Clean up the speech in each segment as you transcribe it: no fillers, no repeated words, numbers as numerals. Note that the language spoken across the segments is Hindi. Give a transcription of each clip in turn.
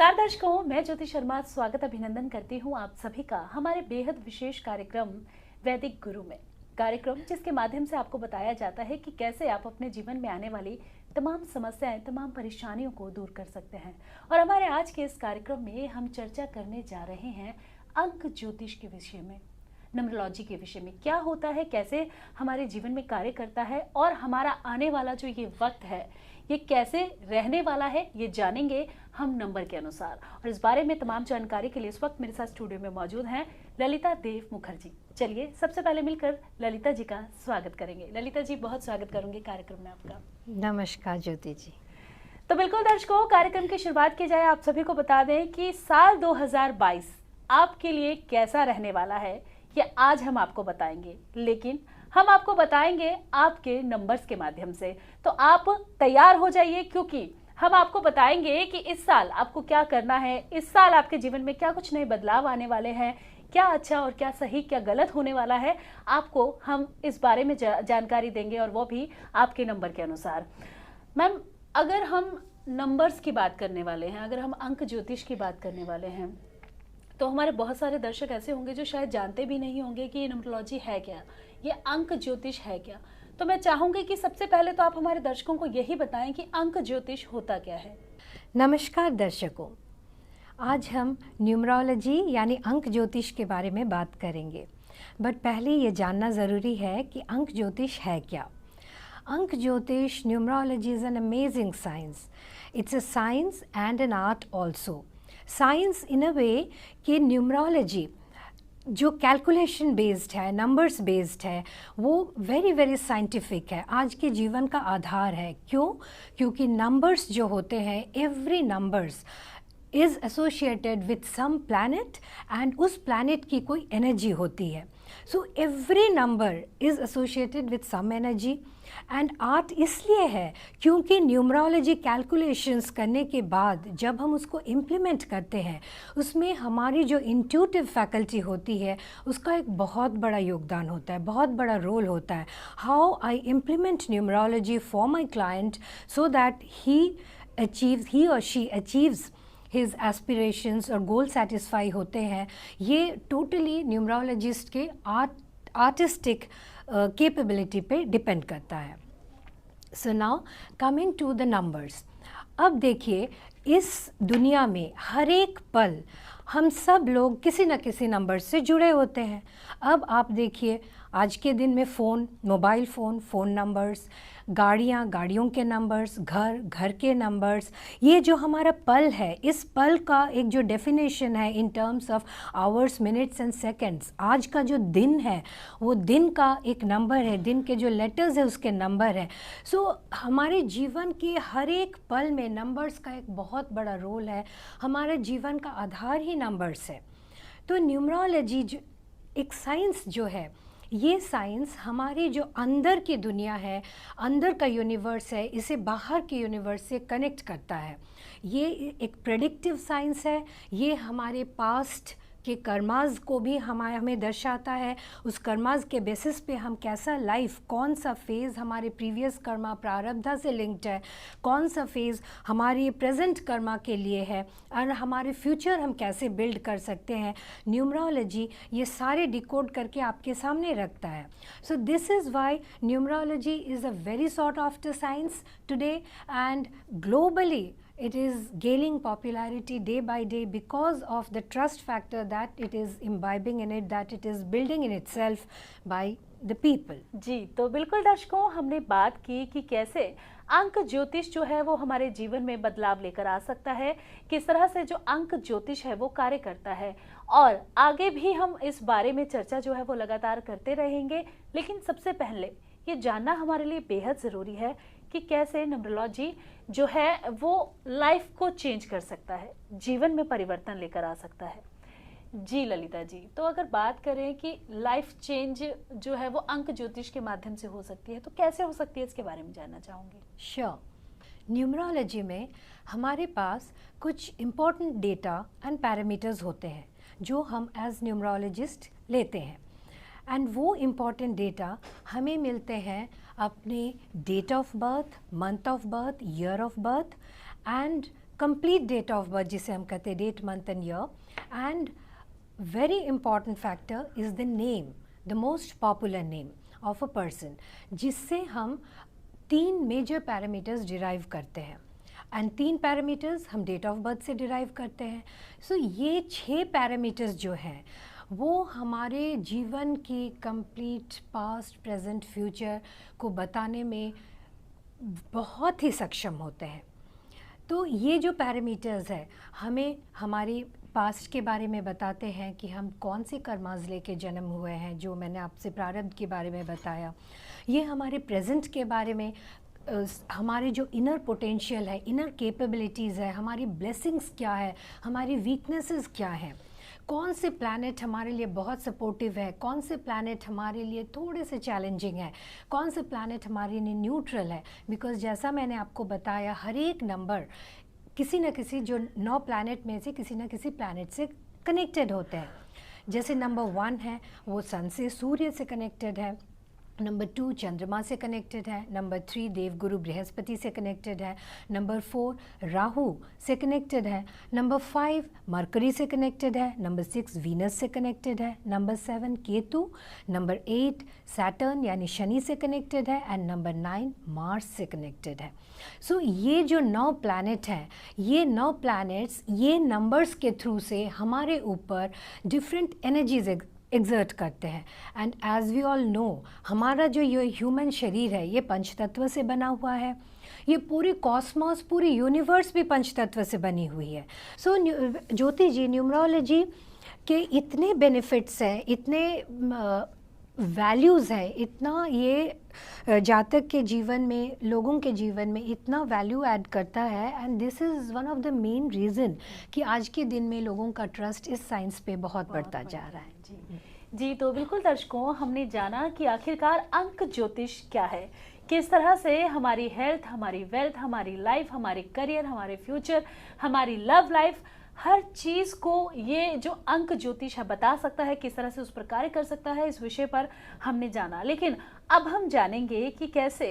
नमस्कार दर्शकों, मैं ज्योति शर्मा स्वागत अभिनंदन करती हूँ आप सभी का हमारे बेहद विशेष कार्यक्रम वैदिक गुरु में। कार्यक्रम जिसके माध्यम से आपको बताया जाता है कि कैसे आप अपने जीवन में आने वाली तमाम समस्याएं, तमाम परेशानियों को दूर कर सकते हैं। और हमारे आज के इस कार्यक्रम में हम चर्चा करने जा रहे हैं अंक ज्योतिष के विषय में, न्यूमरोलॉजी के विषय में। क्या होता है, कैसे हमारे जीवन में कार्य करता है और हमारा आने वाला जो ये वक्त है ये कैसे रहने वाला है, ये जानेंगे हम नंबर के अनुसार। और इस बारे में तमाम जानकारी के लिए इस वक्त मेरे साथ स्टूडियो में मौजूद हैं ललिता देव मुखर्जी। चलिए सबसे पहले मिलकर ललिता जी का स्वागत करेंगे। ललिता जी, बहुत स्वागत करूंगी कार्यक्रम में आपका। नमस्कार ज्योति जी। तो बिल्कुल दर्शकों, कार्यक्रम की शुरुआत की जाए। आप सभी को बता दें कि साल 2022 आपके लिए कैसा रहने वाला है ये आज हम आपको बताएंगे, लेकिन हम आपको बताएंगे आपके नंबर्स के माध्यम से। तो आप तैयार हो जाइए, क्योंकि हम आपको बताएंगे कि इस साल आपको क्या करना है, इस साल आपके जीवन में क्या कुछ नए बदलाव आने वाले हैं, क्या अच्छा और क्या सही, क्या गलत होने वाला है, आपको हम इस बारे में जानकारी देंगे, और वो भी आपके नंबर के अनुसार। मैम, अगर हम नंबर्स की बात करने वाले हैं, अगर हम अंक ज्योतिष की बात करने वाले हैं, तो हमारे बहुत सारे दर्शक ऐसे होंगे जो शायद जानते भी नहीं होंगे कि ये न्यूमरोलॉजी है क्या, ये अंक ज्योतिष है क्या। तो मैं चाहूंगी कि सबसे पहले तो आप हमारे दर्शकों को यही बताएं कि अंक ज्योतिष होता क्या है। नमस्कार दर्शकों, आज हम न्यूमरोलॉजी यानी अंक ज्योतिष के बारे में बात करेंगे। बट पहले ये जानना ज़रूरी है कि अंक ज्योतिष है क्या। अंक ज्योतिष, numerology is an amazing science. It's a science and an art also. Science in a way कि न्यूमरोलॉजी जो कैलकुलेशन बेस्ड है, नंबर्स बेस्ड है, वो वेरी वेरी साइंटिफिक है, आज के जीवन का आधार है। क्यों? क्योंकि नंबर्स जो होते हैं, every numbers is associated with some planet and उस प्लैनेट की कोई एनर्जी होती है। So every number is associated with some energy. And art इसलिए है क्योंकि न्यूमरोलॉजी कैलकुलेशंस करने के बाद जब हम उसको इम्प्लीमेंट करते हैं, उसमें हमारी जो इंट्यूटिव फैकल्टी होती है उसका एक बहुत बड़ा योगदान होता है, बहुत बड़ा रोल होता है। How I implement numerology for my client so that he और शी अचीव्स हिज एस्पिरेशंस और गोल सेटिस्फाई होते हैं, ये टोटली न्यूमरोलॉजिस्ट के आर्टिस्टिक कैपेबिलिटी पे डिपेंड करता है। So now coming to the numbers. अब देखिए, इस दुनिया में हर एक पल हम सब लोग किसी न किसी नंबर से जुड़े होते हैं। अब आप देखिए, आज के दिन में phone, mobile phone, phone numbers, गाड़ियाँ, गाड़ियों के नंबर्स, घर, घर के नंबर्स, ये जो हमारा पल है, इस पल का एक जो डेफिनेशन है in terms of hours, minutes and seconds, आज का जो दिन है वो दिन का एक नंबर है, दिन के जो लेटर्स है उसके नंबर है। सो हमारे जीवन के हर एक पल में नंबर्स का एक बहुत बड़ा रोल है। हमारे जीवन का आधार ही नंबर्स है। तो न्यूमरोलॉजी जो एक साइंस जो है, ये साइंस हमारी जो अंदर की दुनिया है, अंदर का यूनिवर्स है, इसे बाहर के यूनिवर्स से कनेक्ट करता है। ये एक प्रेडिक्टिव साइंस है। ये हमारे पास्ट के कर्माज को भी हमें दर्शाता है। उस कर्माज के बेसिस पे हम कैसा लाइफ, कौन सा फेज़ हमारे प्रीवियस कर्मा प्रारब्धा से लिंक्ड है, कौन सा फेज़ हमारी प्रेजेंट कर्मा के लिए है, और हमारे फ्यूचर हम कैसे बिल्ड कर सकते हैं, न्यूमरोलॉजी ये सारे डिकोड करके आपके सामने रखता है। So this is why numerology is a very sort after science today, and globally it is gaining popularity day by day because of the trust factor that it is imbibing in it, that it is building in itself by the people. जी, तो बिल्कुल दर्शकों, हमने बात की कि कैसे अंक ज्योतिष जो है वो हमारे जीवन में बदलाव लेकर आ सकता है, किस तरह से जो अंक ज्योतिष है वो कार्य करता है, और आगे भी हम इस बारे में चर्चा जो है वो लगातार करते रहेंगे। लेकिन सबसे पहले ये जानना हमारे लिए बेहद ज़रूरी है कि कैसे न्यूमरोलॉजी जो है वो लाइफ को चेंज कर सकता है, जीवन में परिवर्तन लेकर आ सकता है। जी ललिता जी, तो अगर बात करें कि लाइफ चेंज जो है वो अंक ज्योतिष के माध्यम से हो सकती है, तो कैसे हो सकती है, इसके बारे में जानना चाहूँगी। श्योर। न्यूमरोलॉजी में हमारे पास कुछ इम्पोर्टेंट डेटा एंड पैरामीटर्स होते हैं जो हम एज न्यूमरोलॉजिस्ट लेते हैं, एंड वो इम्पॉर्टेंट डेटा हमें मिलते हैं अपने date of birth, month of birth, year of birth and complete date of birth जिसे हम कहते हैं, date, month and year. And very important factor is the name, the most popular name of a person, जिससे हम 3 मेजर पैरामीटर्स डिराइव करते हैं. एंड 3 पैरामीटर्स हम डेट ऑफ बर्थ से डिराइव करते हैं. सो ये 6 पैरामीटर्स जो हैं वो हमारे जीवन की कंप्लीट पास्ट, प्रेजेंट, फ्यूचर को बताने में बहुत ही सक्षम होते हैं. तो ये जो पैरामीटर्स है हमें हमारी पास्ट के बारे में बताते हैं कि हम कौन से कर्मास लेके जन्म हुए हैं, जो मैंने आपसे प्रारब्ध के बारे में बताया. ये हमारे प्रेजेंट के बारे में हमारे जो इनर पोटेंशियल है, इनर कैपेबिलिटीज़ है, हमारी ब्लेसिंग्स क्या है, हमारी वीकनेसेस क्या है, कौन से प्लैनेट हमारे लिए बहुत सपोर्टिव है, कौन से प्लैनेट हमारे लिए थोड़े से चैलेंजिंग है, कौन से प्लैनेट हमारे लिए न्यूट्रल है. बिकॉज जैसा मैंने आपको बताया, हर एक नंबर किसी न किसी जो 9 प्लैनेट में से किसी न किसी प्लैनेट से कनेक्टेड होते हैं. जैसे नंबर 1 है वो सन से, सूर्य से कनेक्टेड है. नंबर 2 चंद्रमा से कनेक्टेड है. नंबर 3 देवगुरु बृहस्पति से कनेक्टेड है. नंबर 4 राहु से कनेक्टेड है. नंबर 5 मरकरी से कनेक्टेड है. नंबर 6 वीनस से कनेक्टेड है. नंबर 7 केतु. नंबर 8 सैटर्न यानी शनि से कनेक्टेड है. एंड नंबर 9 मार्स से कनेक्टेड है. सो ये जो 9 प्लैनेट हैं, ये 9 प्लैनेट्स ये नंबर्स के थ्रू से हमारे ऊपर डिफरेंट एनर्जीज एग्जर्ट करते हैं. And as we all know, हमारा जो ये ह्यूमन शरीर है ये पंचतत्व से बना हुआ है. ये पूरी कॉस्मॉस, पूरी यूनिवर्स भी पंचतत्व से बनी हुई है. सो ज्योति जी, न्यूमरोलॉजी के इतने बेनिफिट्स हैं, इतने वैल्यूज़ हैं, इतना ये जातक के जीवन में, लोगों के जीवन में इतना वैल्यू ऐड करता है. And this is one of the main reason कि आज के दिन में लोगों का ट्रस्ट इस साइंस पे बहुत बढ़ता जा रहा है. जी, तो बिल्कुल दर्शकों, हमने जाना कि आखिरकार अंक ज्योतिष क्या है, किस तरह से हमारी हेल्थ, हमारी वेल्थ, हमारी लाइफ, हमारे करियर, हमारे फ्यूचर, हमारी लव लाइफ, हर चीज़ को ये जो अंक ज्योतिष है बता सकता है, किस तरह से उस पर कार्य कर सकता है. इस विषय पर हमने जाना. लेकिन अब हम जानेंगे कि कैसे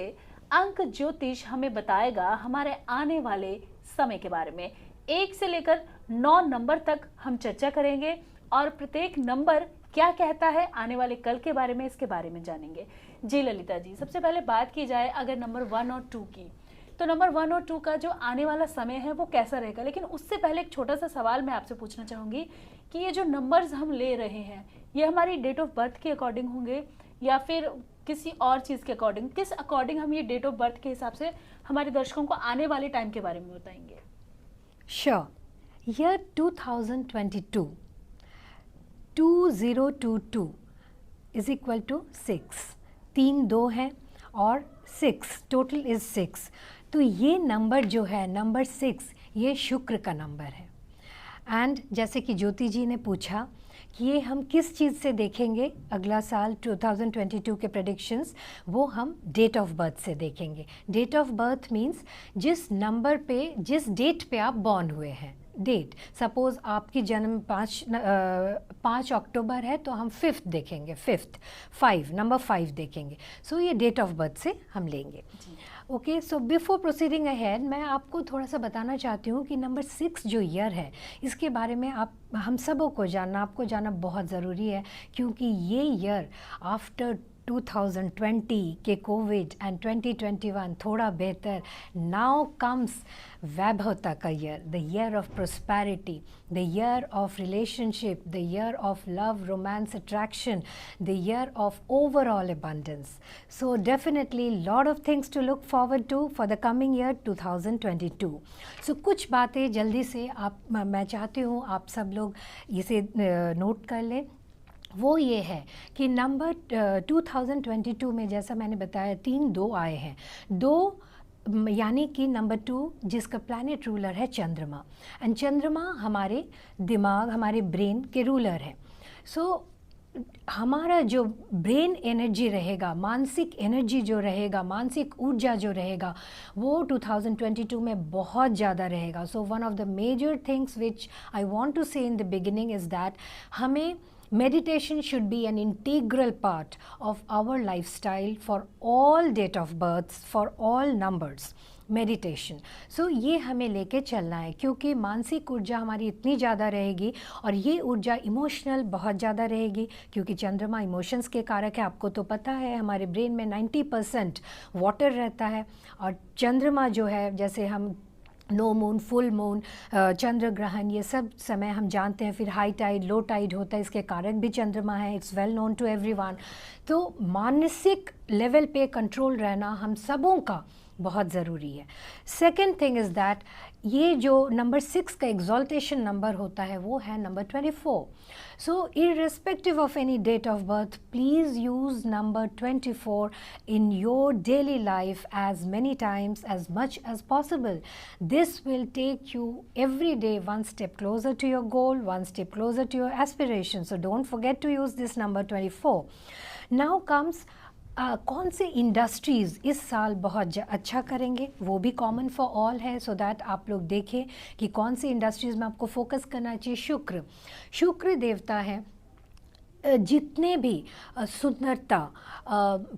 अंक ज्योतिष हमें बताएगा हमारे आने वाले समय के बारे में. 1 से लेकर 9 नंबर तक हम चर्चा करेंगे और प्रत्येक नंबर क्या कहता है आने वाले कल के बारे में, इसके बारे में जानेंगे. जी ललिता जी, सबसे पहले बात की जाए अगर नंबर 1 और 2 की, तो नंबर 1 और 2 का जो आने वाला समय है वो कैसा रहेगा. लेकिन उससे पहले एक छोटा सा सवाल मैं आपसे पूछना चाहूँगी कि ये जो नंबर्स हम ले रहे हैं ये हमारी डेट ऑफ बर्थ के अकॉर्डिंग होंगे या फिर किसी और चीज़ के अकॉर्डिंग, किस अकॉर्डिंग हम ये डेट ऑफ बर्थ के हिसाब से हमारे दर्शकों को आने वाले टाइम के बारे में बताएंगे. Sure. Year 2022 2022 is equal to 6. 3 2 है और 6, टोटल इज 6. तो ये नंबर जो है, नंबर 6, ये शुक्र का नंबर है. एंड जैसे कि ज्योति जी ने पूछा कि ये हम किस चीज़ से देखेंगे अगला साल 2022 के प्रेडिक्शंस, वो हम डेट ऑफ बर्थ से देखेंगे. डेट ऑफ बर्थ मीन्स जिस नंबर पे, जिस डेट पे आप बॉर्न हुए हैं. डेट, सपोज़ आपकी जन्म 5 अक्टूबर है तो हम 5th देखेंगे, 5th नंबर 5 देखेंगे. सो ये डेट ऑफ बर्थ से हम लेंगे. Okay, so before proceeding ahead मैं आपको थोड़ा सा बताना चाहती हूँ कि नंबर 6 जो ईयर है इसके बारे में हम सबों को जानना, आपको जानना बहुत ज़रूरी है. क्योंकि ये ईयर आफ्टर 2020 के कोविड एंड 2021 थोड़ा बेहतर, नाउ कम्स वैभवता का year, the year of prosperity, the year of relationship, the year of love, romance, attraction, the year of overall abundance. So definitely lot of things to look forward to for the coming year 2022. So कुछ बातें जल्दी से मैं चाहती हूँ आप सब लोग इसे नोट कर लें. वो ये है कि नंबर 2022 में जैसा मैंने बताया 3 2 आए हैं. 2 यानी कि नंबर 2 जिसका प्लैनेट रूलर है चंद्रमा. एंड चंद्रमा हमारे दिमाग, हमारे ब्रेन के रूलर है. सो हमारा जो ब्रेन एनर्जी रहेगा, मानसिक एनर्जी जो रहेगा, मानसिक ऊर्जा जो रहेगा, वो 2022 में बहुत ज़्यादा रहेगा. So one of the major things which I want to say in the beginning is that हमें meditation should be an integral part of our lifestyle for all date of births, for all numbers. Meditation. So ये हमें लेके चलना है, क्योंकि मानसिक ऊर्जा हमारी इतनी ज़्यादा रहेगी और ये ऊर्जा इमोशनल बहुत ज़्यादा रहेगी, क्योंकि चंद्रमा इमोशंस के कारक है। आपको तो पता है हमारे ब्रेन में 90% वाटर रहता है, और चंद्रमा जो है, जैसे हम नो मून, फुल मून, चंद्र ग्रहण, ये सब समय हम जानते हैं। फिर हाई टाइड, लो टाइड होता है, इसके कारक भी चंद्रमा है। It's well known to everyone. तो मानसिक लेवल पे कंट्रोल रहना हम सबों का बहुत ज़रूरी है। सेकेंड थिंग इज़ दैट ये जो नंबर 6 का एग्जॉल्टेशन नंबर होता है वो है number 24। So irrespective of any date of birth, please use number 24 in your daily life as many times as much as possible. This will take you every day one step closer to your goal, one step closer to your aspiration. So don't forget to use this number 24. Now comes कौन से इंडस्ट्रीज़ इस साल बहुत अच्छा करेंगे, वो भी कॉमन फॉर ऑल है, सो दैट आप लोग देखें कि कौन सी इंडस्ट्रीज़ में आपको फोकस करना चाहिए। शुक्र देवता है, जितने भी सुंदरता,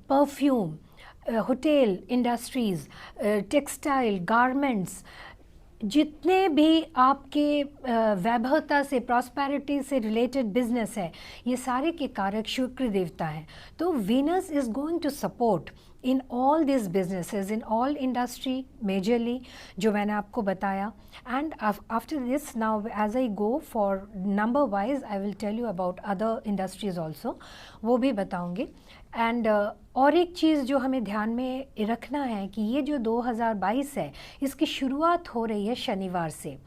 perfume, hotel industries, textile, garments, जितने भी आपके वैभवता से, प्रॉस्पेरिटी से रिलेटेड बिजनेस है, ये सारे के कारक शुक्र देवता हैं। तो Venus is going to support in all this businesses, in all industry majorly, जो मैंने आपको बताया। And after this now as I go for number wise, I will tell you about other industries also, वो भी बताऊँगी। एंड और एक चीज़ जो हमें ध्यान में रखना है कि ये जो 2022 है, इसकी शुरुआत हो रही है शनिवार से।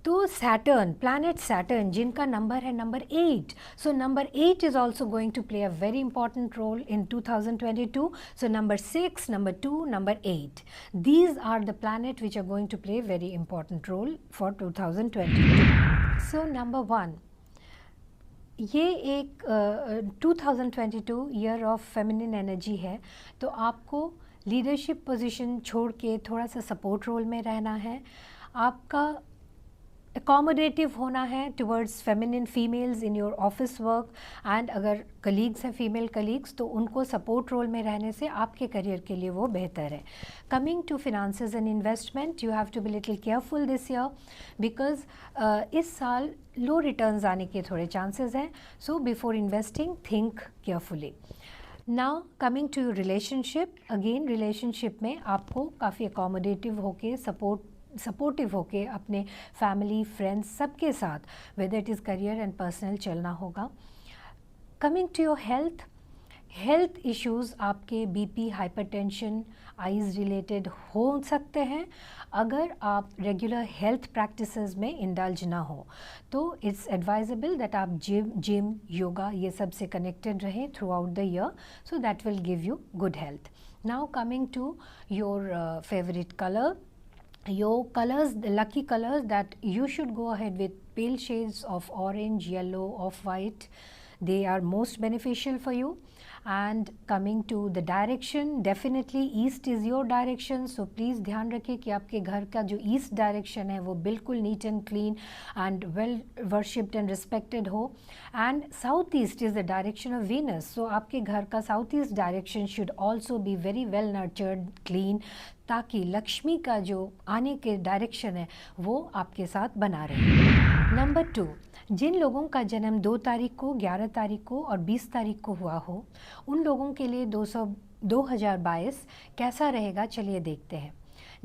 तो सैटर्न, प्लैनेट सैटर्न, जिनका नंबर है number 8, so number 8 is also going to play a very important role in 2022. So number 6, number 2, number 8, these are the planet which are going to play very important role for 2022. So number 1, ये एक 2022 ईयर ऑफ फेमिनिन एनर्जी है, तो आपको लीडरशिप पोजीशन छोड़ के थोड़ा सा सपोर्ट रोल में रहना है। आपका अकोमोडेटिव होना है towards feminine females in your office work, and अगर कलीग्स हैं फीमेल कलीग्स, तो उनको सपोर्ट रोल में रहने से आपके करियर के लिए वो बेहतर है। Coming to finances and investment, you have to be little careful this year, because इस साल लो रिटर्न्स आने के थोड़े चांसेस हैं। So before investing think carefully. Now coming to relationship, again relationship में आपको काफ़ी अकोमोडेटिव होके, सपोर्टिव होके अपने फैमिली, फ्रेंड्स, सबके साथ, whether it is career and personal, चलना होगा। Coming to your health issues, आपके बीपी, हाइपरटेंशन, आइज़ रिलेटेड हो सकते हैं। अगर आप रेगुलर हेल्थ प्रैक्टिसेस में इंडल्ज ना हो, तो इट्स एडवाइजेबल दैट आप जिम, योगा, ये सब से कनेक्टेड रहें throughout the year, so that will give you good health. Now coming to your favourite colour, your colors, the lucky colors that you should go ahead with, pale shades of orange, yellow, off white, they are most beneficial for you. And coming to the direction, definitely east is your direction, so please ध्यान रखिए कि आपके घर का जो ईस्ट डायरेक्शन है वो बिल्कुल neat and clean and well worshipped and respected हो। And south east is the direction of Venus, so आपके घर का south east direction should also be very well nurtured, clean, ताकि लक्ष्मी का जो आने के डायरेक्शन है वो आपके साथ बना रहे। नंबर 2, जिन लोगों का जन्म 2 तारीख को, 11 तारीख को और 20 तारीख को हुआ हो, उन लोगों के लिए 2022 कैसा रहेगा, चलिए देखते हैं।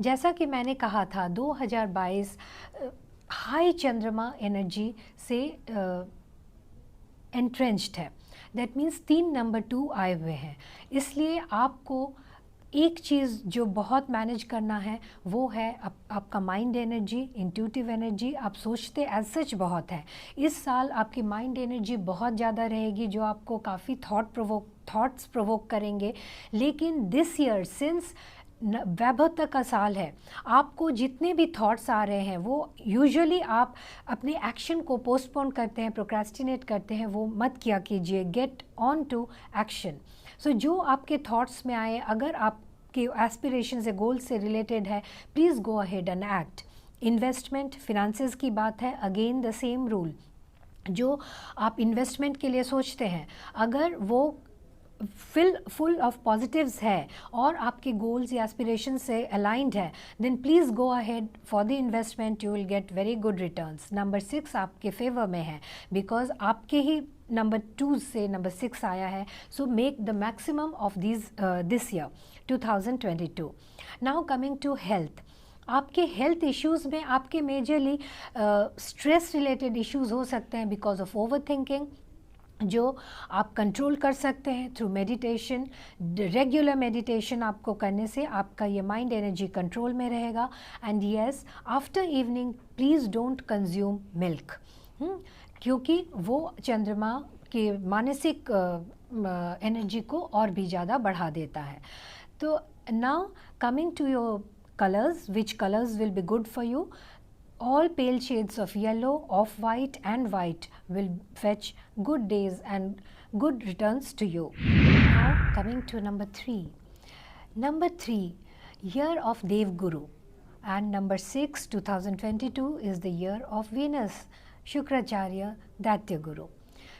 जैसा कि मैंने कहा था, 2022 हाई चंद्रमा एनर्जी से एंट्रेंच्ड है। दैट मीन्स 3 नंबर 2 आए हुए हैं, इसलिए आपको एक चीज़ जो बहुत मैनेज करना है वो है आपका माइंड एनर्जी, इंट्यूटिव एनर्जी। आप सोचते एज सच बहुत है। इस साल आपकी माइंड एनर्जी बहुत ज़्यादा रहेगी, जो आपको काफ़ी थॉट्स प्रोवोक करेंगे। लेकिन दिस ईयर, सिंस वैभवता का साल है, आपको जितने भी थॉट्स आ रहे हैं वो यूजुअली आप अपने एक्शन को पोस्टपोन करते हैं, प्रोक्रेस्टिनेट करते हैं, वो मत किया कीजिए। Get on to action. So जो आपके थॉट्स में आए, अगर आपके एस्पिरेशन से, गोल से रिलेटेड है, please go ahead and act. Investment, finances की बात है, अगेन द सेम रूल। जो आप इन्वेस्टमेंट के लिए सोचते हैं, अगर वो फुल ऑफ पॉजिटिव्स है और आपके गोल्स या एस्पिरेशन से अलाइंड है, then please go ahead for the investment, you will get very good returns. Number 6 आपके फेवर में है बिकॉज आपके ही नंबर 2 से नंबर 6 आया है। So make the maximum of this year 2022। Now coming to health, आपके हेल्थ इश्यूज़ में आपके मेजरली स्ट्रेस रिलेटेड इश्यूज़ हो सकते हैं बिकॉज ऑफ ओवर थिंकिंग, जो आप कंट्रोल कर सकते हैं थ्रू मेडिटेशन। रेगुलर मेडिटेशन आपको करने से आपका ये माइंड एनर्जी कंट्रोल में रहेगा। And yes, after evening please don't consume milk, क्योंकि वो चंद्रमा के मानसिक एनर्जी को और भी ज़्यादा बढ़ा देता है। तो now coming to your colors, which colors will be good for you? All pale shades of yellow, off-white and white will fetch good days and good returns to you. Now coming to number 3. Number 3, year of Dev Guru, and number 6, 2022 is the year of Venus, Shukracharya, Daitya Guru.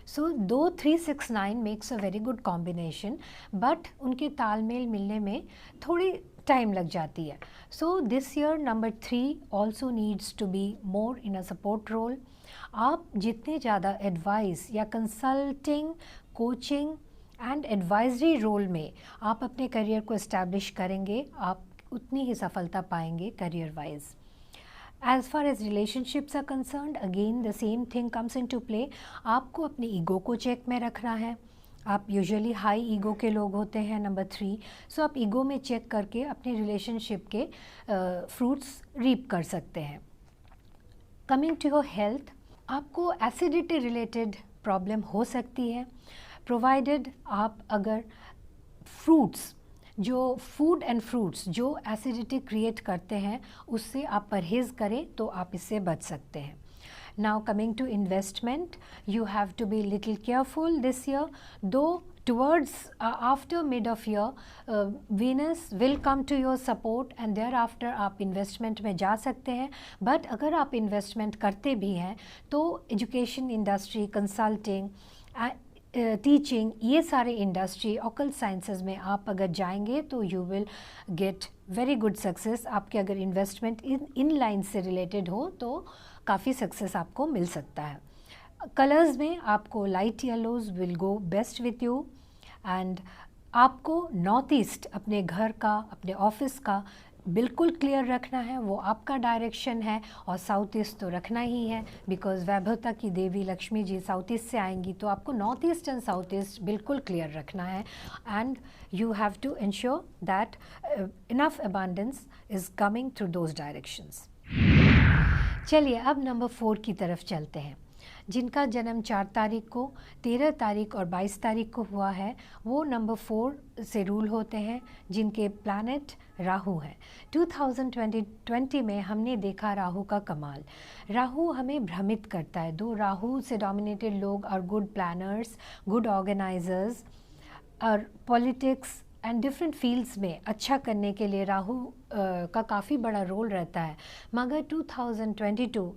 So though 369 makes a very good combination, but उनके तालमेल मिलने में थोड़ी टाइम लग जाती है। So this year number 3 also needs to be more in a support role. आप जितने ज़्यादा एडवाइस या consulting, coaching and advisory role में आप अपने करियर को इस्टेब्लिश करेंगे, आप उतनी ही सफलता पाएंगे career wise. As far as relationships are concerned, again the same thing comes into play. आपको अपने ईगो को चेक में रखना है। आप यूजुअली हाई ईगो के लोग होते हैं नंबर 3, सो आप ईगो में चेक करके अपने रिलेशनशिप के फ्रूट्स रीप कर सकते हैं। कमिंग टू योर हेल्थ, आपको एसिडिटी रिलेटेड प्रॉब्लम हो सकती है, प्रोवाइडेड आप अगर फ्रूट्स जो फूड एंड फ्रूट्स जो एसिडिटी क्रिएट करते हैं उससे आप परहेज़ करें तो आप इससे बच सकते हैं। Now coming to investment, you have to be little careful this year, though towards after mid of year Venus will come to your support and thereafter आप investment में जा सकते हैं। but अगर आप investment करते भी हैं तो education industry, consulting, टीचिंग, ये सारे इंडस्ट्री, ऑकल्ट साइंसेज में आप अगर जाएंगे तो you will get very good success. आपके अगर इन्वेस्टमेंट इन लाइन से रिलेटेड हो तो काफ़ी सक्सेस आपको मिल सकता है। कलर्स में आपको light yellows will go best with you. And आपको नॉर्थ ईस्ट अपने घर का, अपने ऑफिस का बिल्कुल क्लियर रखना है, वो आपका डायरेक्शन है। और साउथ ईस्ट तो रखना ही है बिकॉज वैभवता की देवी लक्ष्मी जी साउथ ईस्ट से आएंगी, तो आपको north east and south east बिल्कुल क्लियर रखना है। And you have to ensure that enough abundance is coming through those directions. चलिए अब नंबर 4 की तरफ चलते हैं। जिनका जन्म 4 तारीख को, 13 तारीख और 22 तारीख को हुआ है वो नंबर 4 से रूल होते हैं, जिनके प्लैनेट राहु हैं। 2020 में हमने देखा राहु का कमाल। राहु हमें भ्रमित करता है। दो राहु से डोमिनेटेड लोग are good planners, good organisers और पॉलिटिक्स एंड डिफरेंट फील्ड्स में अच्छा करने के लिए राहु का काफ़ी बड़ा रोल रहता है। मगर 2022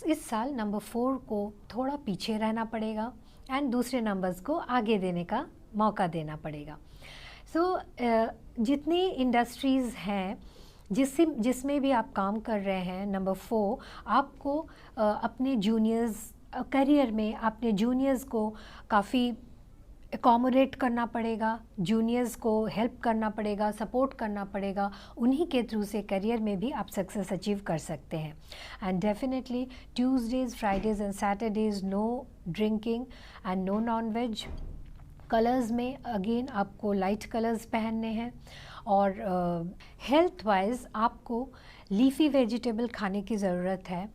इस साल नंबर 4 को थोड़ा पीछे रहना पड़ेगा एंड दूसरे नंबर्स को आगे देने का मौका देना पड़ेगा। सो जितनी इंडस्ट्रीज़ हैं जिसमें भी आप काम कर रहे हैं, नंबर 4 आपको अपने जूनियर्स करियर में अपने जूनियर्स को काफ़ी एकोमोडेट करना पड़ेगा, जूनियर्स को हेल्प करना पड़ेगा, सपोर्ट करना पड़ेगा। उन्हीं के थ्रू से करियर में भी आप सक्सेस अचीव कर सकते हैं। And definitely Tuesdays, Fridays and Saturdays no drinking and no non veg. Colours में अगेन आपको लाइट कलर्स पहनने हैं। और हेल्थ वाइज आपको लीफी वेजिटेबल खाने की ज़रूरत है।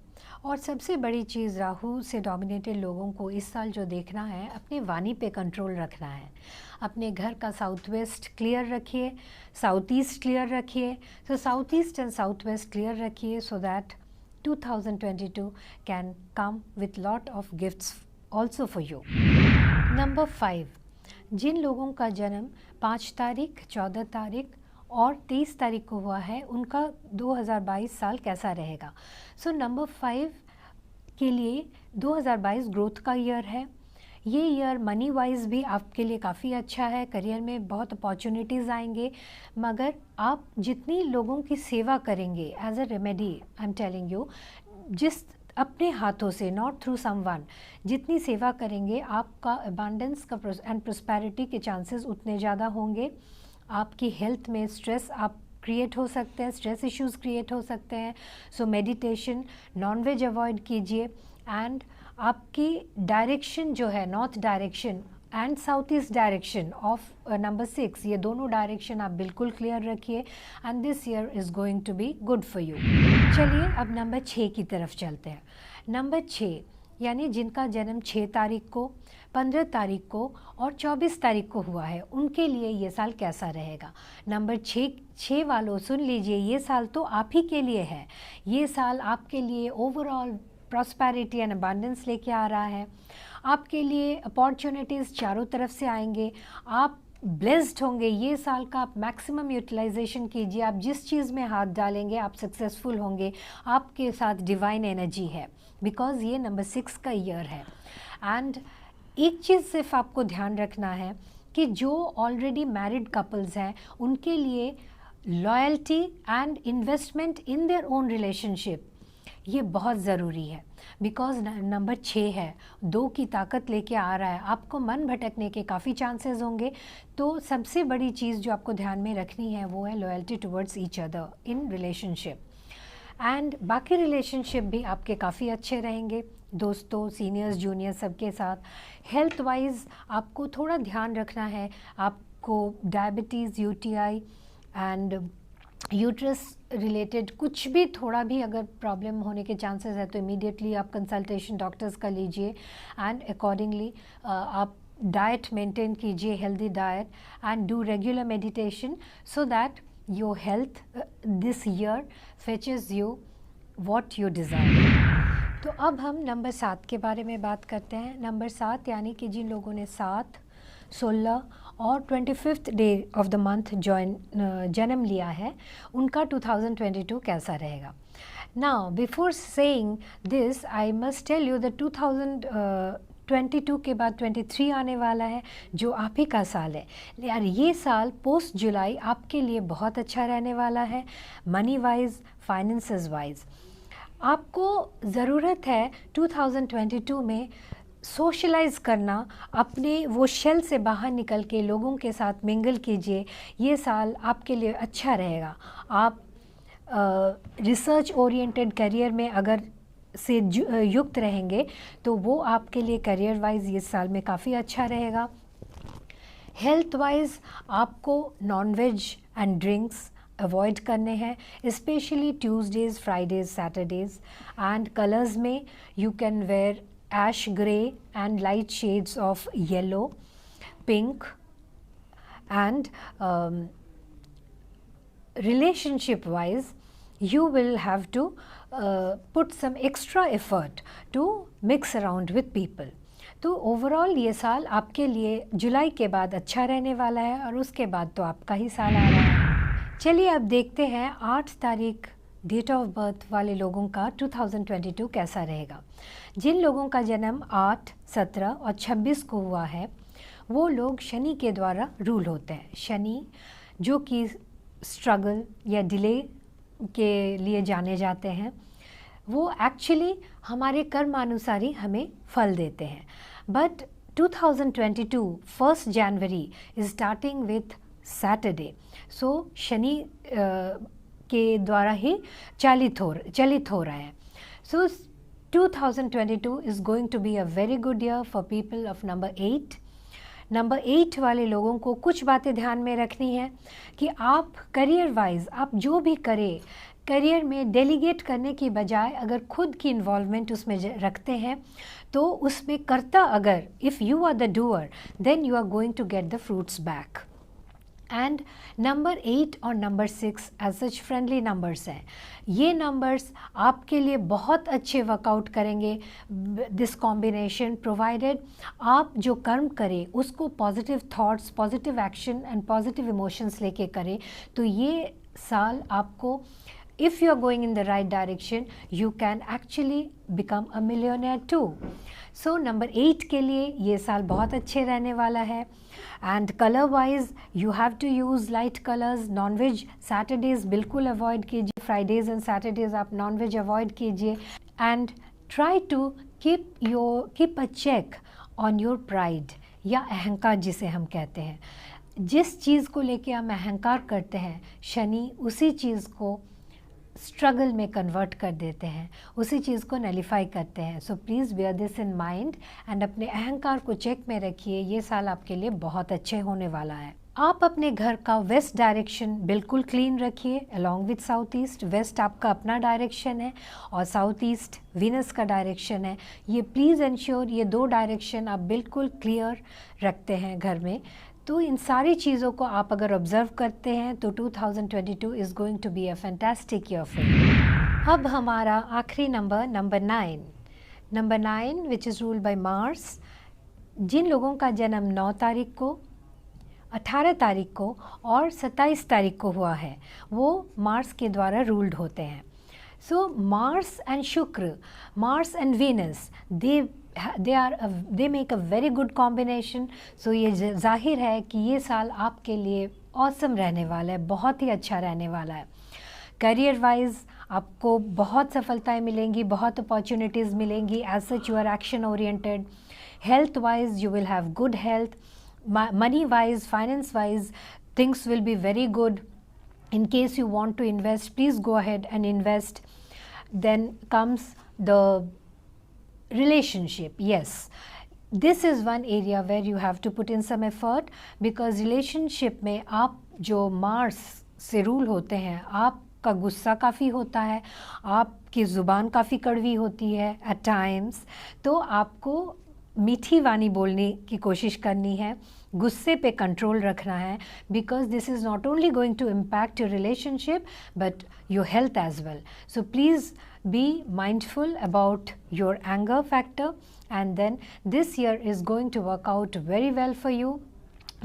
और सबसे बड़ी चीज़ राहु से डोमिनेटेड लोगों को इस साल जो देखना है, अपने वाणी पे कंट्रोल रखना है। अपने घर का साउथ वेस्ट क्लियर रखिए, साउथ ईस्ट क्लियर रखिए। तो south east and south west clear रखिए so that 2022 can come with lot of gifts also for you. Number 5, जिन लोगों का जन्म 5 तारीख, 14 तारीख और 23 तारीख को हुआ है, उनका 2022 साल कैसा रहेगा। सो नंबर 5 के लिए 2022 ग्रोथ का ईयर है। ये ईयर मनी वाइज भी आपके लिए काफ़ी अच्छा है, करियर में बहुत अपॉर्चुनिटीज़ आएंगे, मगर आप जितनी लोगों की सेवा करेंगे as a remedy, I am telling you, जिस अपने हाथों से, नॉट थ्रू समवन, जितनी सेवा करेंगे आपका अबांडेंस का एंड प्रोस्पेरिटी के चांसेस उतने ज़्यादा होंगे। आपकी हेल्थ में स्ट्रेस आप क्रिएट हो सकते हैं, स्ट्रेस इश्यूज क्रिएट हो सकते हैं। सो मेडिटेशन, नॉनवेज अवॉइड कीजिए, एंड आपकी डायरेक्शन जो है, north direction and south east direction of number 6, ये दोनों डायरेक्शन आप बिल्कुल क्लियर रखिए, and this year is going to be good for you. चलिए अब नंबर 6 की तरफ चलते हैं। नंबर 6 यानी जिनका जन्म 6 तारीख को, 15 तारीख को और 24 तारीख को हुआ है, उनके लिए ये साल कैसा रहेगा। नंबर 6 वालों सुन लीजिए, ये साल तो आप ही के लिए है। ये साल आपके लिए ओवरऑल प्रॉस्पेरिटी एंड अबांडेंस लेके आ रहा है। आपके लिए अपॉर्चुनिटीज़ चारों तरफ से आएंगे, आप ब्लेस्ड होंगे। ये साल का आप मैक्सिमम यूटिलाइजेशन कीजिए। आप जिस चीज़ में हाथ डालेंगे आप सक्सेसफुल होंगे। आपके साथ डिवाइन एनर्जी है, बिकॉज ये नंबर 6 का ईयर है। एंड एक चीज़ सिर्फ आपको ध्यान रखना है कि जो ऑलरेडी मैरिड कपल्स हैं उनके लिए loyalty and investment in their own relationship ये बहुत ज़रूरी है, बिकॉज नंबर 6 है, 2 की ताकत लेके आ रहा है। आपको मन भटकने के काफ़ी चांसेस होंगे, तो सबसे बड़ी चीज़ जो आपको ध्यान में रखनी है वो है loyalty towards each other in relationship. And बाकी रिलेशनशिप भी आपके काफ़ी अच्छे रहेंगे, दोस्तों, सीनियर्स, जूनियर्स सबके साथ। हेल्थ वाइज आपको थोड़ा ध्यान रखना है। आपको diabetes, UTI and uterus related कुछ भी थोड़ा भी अगर प्रॉब्लम होने के चांसेस है तो इमीडिएटली आप कंसल्टेशन डॉक्टर्स का लीजिए, एंड अकॉर्डिंगली आप डाइट मेंटेन कीजिए, healthy diet, and do regular meditation so that your health this year फेचेस you what you desire. तो अब हम नंबर 7 के बारे में बात करते हैं। नंबर 7 यानी कि जिन लोगों ने 7, 16 और 25th day of the month जन्म लिया है, उनका 2022 कैसा रहेगा। Now before saying this I must tell you that 2022 के बाद 23 आने वाला है, जो आप ही का साल है। यार ये साल पोस्ट जुलाई आपके लिए बहुत अच्छा रहने वाला है, मनी वाइज, फाइनेंसेस वाइज। आपको ज़रूरत है 2022 में सोशलाइज करना, अपने वो शेल से बाहर निकल के लोगों के साथ मिंगल कीजिए। ये साल आपके लिए अच्छा रहेगा। आप रिसर्च ओरिएंटेड करियर में अगर से युक्त रहेंगे तो वो आपके लिए करियर वाइज ये साल में काफ़ी अच्छा रहेगा। हेल्थ वाइज आपको नॉनवेज एंड ड्रिंक्स अवॉइड करने हैं, specially Tuesdays, Fridays, Saturdays. And colours में you can wear ash gray and light shades of yellow, pink, and relationship wise you will have to put some extra effort to mix around with people. तो ओवरऑल ये साल आपके लिए जुलाई के बाद अच्छा रहने वाला है, और उसके बाद तो आपका ही साल आ रहा है। चलिए अब देखते हैं 8 तारीख डेट ऑफ बर्थ वाले लोगों का 2022 कैसा रहेगा। जिन लोगों का जन्म 8, 17 और 26 को हुआ है, वो लोग शनि के द्वारा रूल होते हैं। शनि जो कि स्ट्रगल या डिले के लिए जाने जाते हैं, वो एक्चुअली हमारे कर्मानुसार ही हमें फल देते हैं। But 2022 1 January is starting with Saturday, so Shani के द्वारा ही चलित हो रहा है। So 2022 is going to be a very good year for people of number 8। नंबर 8 वाले लोगों को कुछ बातें ध्यान में रखनी है कि आप करियर वाइज आप जो भी करें, करियर में डेलीगेट करने की बजाय अगर खुद की इन्वॉल्वमेंट उसमें रखते हैं तो उसमें करता अगर if you are the doer then you are going to get the fruits back. And number 8 और number 6 as such friendly numbers हैं। ये नंबर्स आपके लिए बहुत अच्छे वर्कआउट करेंगे, दिस कॉम्बिनेशन, प्रोवाइडेड आप जो कर्म करें उसको positive thoughts, positive action and positive emotions लेके करें, तो ये साल आपको if you are going in the right direction, you can actually become a millionaire too. So number 8 के लिए ये साल बहुत अच्छे रहने वाला है. And colour wise you have to use light colours. Non veg Saturdays बिल्कुल अवॉइड कीजिए. फ्राइडेज एंड सैटरडेज आप नॉन वेज अवॉइड कीजिए. And try to keep a check on your pride या अहंकार जिसे हम कहते हैं. जिस चीज़ को लेके हम अहंकार करते हैं, शनि उसी चीज़ को स्ट्रगल में कन्वर्ट कर देते हैं, उसी चीज़ को नलीफाई करते हैं. So please bear this in mind and अपने अहंकार को चेक में रखिए. ये साल आपके लिए बहुत अच्छे होने वाला है. आप अपने घर का वेस्ट डायरेक्शन बिल्कुल क्लीन rखिए along with south east. West आपका अपना डायरेक्शन है और साउथ ईस्ट वीनस का डायरेक्शन है. ये प्लीज़ इंश्योर ये 2 डायरेक्शन आप बिल्कुल क्लियर रखते हैं घर में. तो इन सारी चीज़ों को आप अगर ऑब्ज़र्व करते हैं तो 2022 is going to be a fantastic year for you. अब हमारा आखिरी number 9 which is ruled by Mars. जिन लोगों का जन्म 9 तारीख को, 18 तारीख को और 27 तारीख को हुआ है, वो मार्स के द्वारा रूल्ड होते हैं. सो मार्स एंड शुक्र, Mars and Venus, they make a very good combination. So ये जाहिर है कि ये साल आपके लिए awesome रहने वाला है, बहुत ही अच्छा रहने वाला है. करियर वाइज आपको बहुत सफलताएं मिलेंगी, बहुत अपॉर्चुनिटीज़ मिलेंगी. As such you are action oriented. Health wise you will have good health. Money wise, finance wise things will be very good. In case you want to invest, please go ahead and invest. Then comes the relationship. Yes, this is one area where you have to put in some effort, because relationship में आप जो मार्स से रूल होते हैं, आपका गुस्सा काफ़ी होता है, आपकी ज़ुबान काफ़ी कड़वी होती है at times. तो आपको मीठी वाणी बोलने की कोशिश करनी है, गुस्से पे कंट्रोल रखना है, because this is not only going to impact your relationship but your health as well. So please be mindful about your anger factor, and then this year is going to work out very well for you.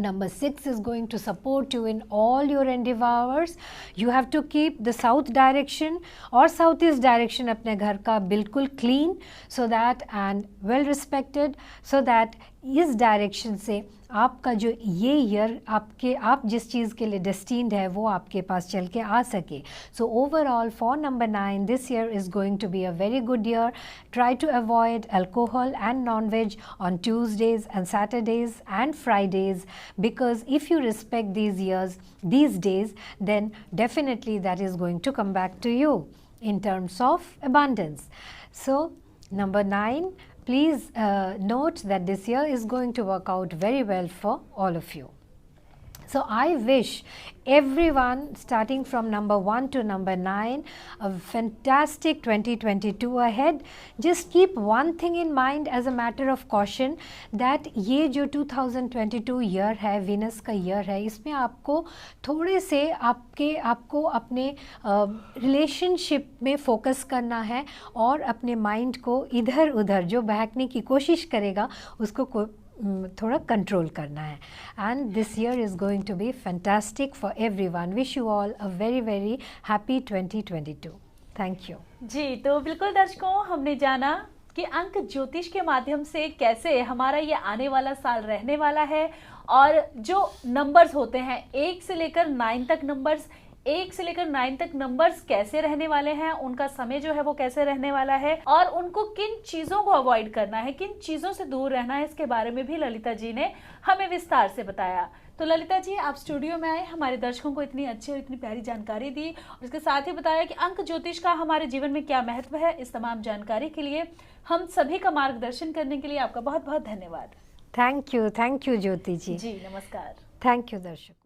Number 6 is going to support you in all your endeavors. You have to keep the south direction or southeast direction अपने घर का बिल्कुल clean, so that and well respected, so that इस डायरेक्शन से आपका जो ये ईयर आप जिस चीज़ के लिए डेस्टिन्ड है वो आपके पास चल के आ सके. So overall for number 9 this year is going to be a very good year. Try to avoid alcohol and non veg on Tuesdays and Saturdays and Fridays, because if you respect these days, then definitely that is going to come back to you in terms of abundance. So number 9, please note that this year is going to work out very well for all of you. So I wish everyone starting from number 1 to number 9 a fantastic 2022 ahead. Just keep one thing in mind as a matter of caution, that ये जो 2022 ईयर है, वीनस का ईयर है, इसमें आपको थोड़े से आपको अपने रिलेशनशिप में फोकस करना है और अपने माइंड को इधर उधर जो बहकने की कोशिश करेगा उसको थोड़ा कंट्रोल करना है. And this year is going to be fantastic for everyone. Wish you all a very very happy 2022. Thank you. जी, तो बिल्कुल दर्शकों, हमने जाना कि अंक ज्योतिष के माध्यम से कैसे हमारा ये आने वाला साल रहने वाला है, और जो नंबर्स होते हैं 1 से लेकर 9 तक नंबर्स, 1 से लेकर 9 तक नंबर्स कैसे रहने वाले हैं, उनका समय जो है वो कैसे रहने वाला है, और उनको किन चीज़ों को अवॉइड करना है, किन चीज़ों से दूर रहना है, इसके बारे में भी ललिता जी ने हमें विस्तार से बताया. तो ललिता जी, आप स्टूडियो में आए, हमारे दर्शकों को इतनी अच्छी और इतनी प्यारी जानकारी दी, और इसके साथ ही बताया कि अंक ज्योतिष का हमारे जीवन में क्या महत्व है. इस तमाम जानकारी के लिए, हम सभी का मार्गदर्शन करने के लिए आपका बहुत बहुत धन्यवाद. थैंक यू ज्योति जी. जी, नमस्कार. थैंक यू दर्शकों.